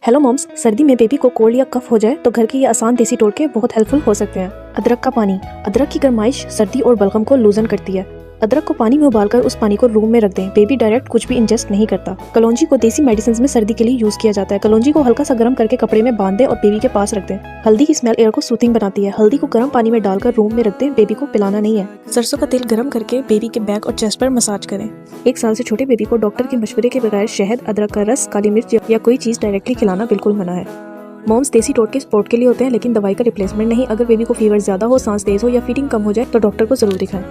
Hello moms, सर्दी में baby को कोल्ड या कफ हो जाए तो घर के ये आसान देसी टोटके बहुत हेल्पफुल हो सकते हैं। अदरक का पानी। अदरक की गर्माइश सर्दी और बलगम को लूजन करती है। अदरक को पानी में उबालकर उस पानी को रूम में रख दें। बेबी डायरेक्ट कुछ भी इंजेस्ट नहीं करता। कलौंजी को देसी मेडिसिन में सर्दी के लिए यूज किया जाता है। कलौंजी को हल्का सा गर्म करके कपड़े में बांध दें और बेबी के पास रख दें। हल्दी की स्मेल एयर को सूथिंग बनाती है। हल्दी को गर्म पानी में डालकर रूम में रख दें। बेबी को पिलाना नहीं है। सरसों का तेल गर्म करके बेबी के बैक और चेस्ट पर मसाज करें। 1 साल से छोटे बेबी को डॉक्टर के मशवरे के बगैर शहद, अदरक का रस, काली मिर्च या कोई चीज डायरेक्टली खिलाना बिल्कुल मना है। मॉम्स, देसी टोटके स्पोर्ट के लिए होते हैं लेकिन दवाई का रिप्लेसमेंट नहीं। अगर बेबी को फीवर ज्यादा हो, सांस तेज हो या फीडिंग कम हो जाए तो डॉक्टर को जरूर दिखाएं।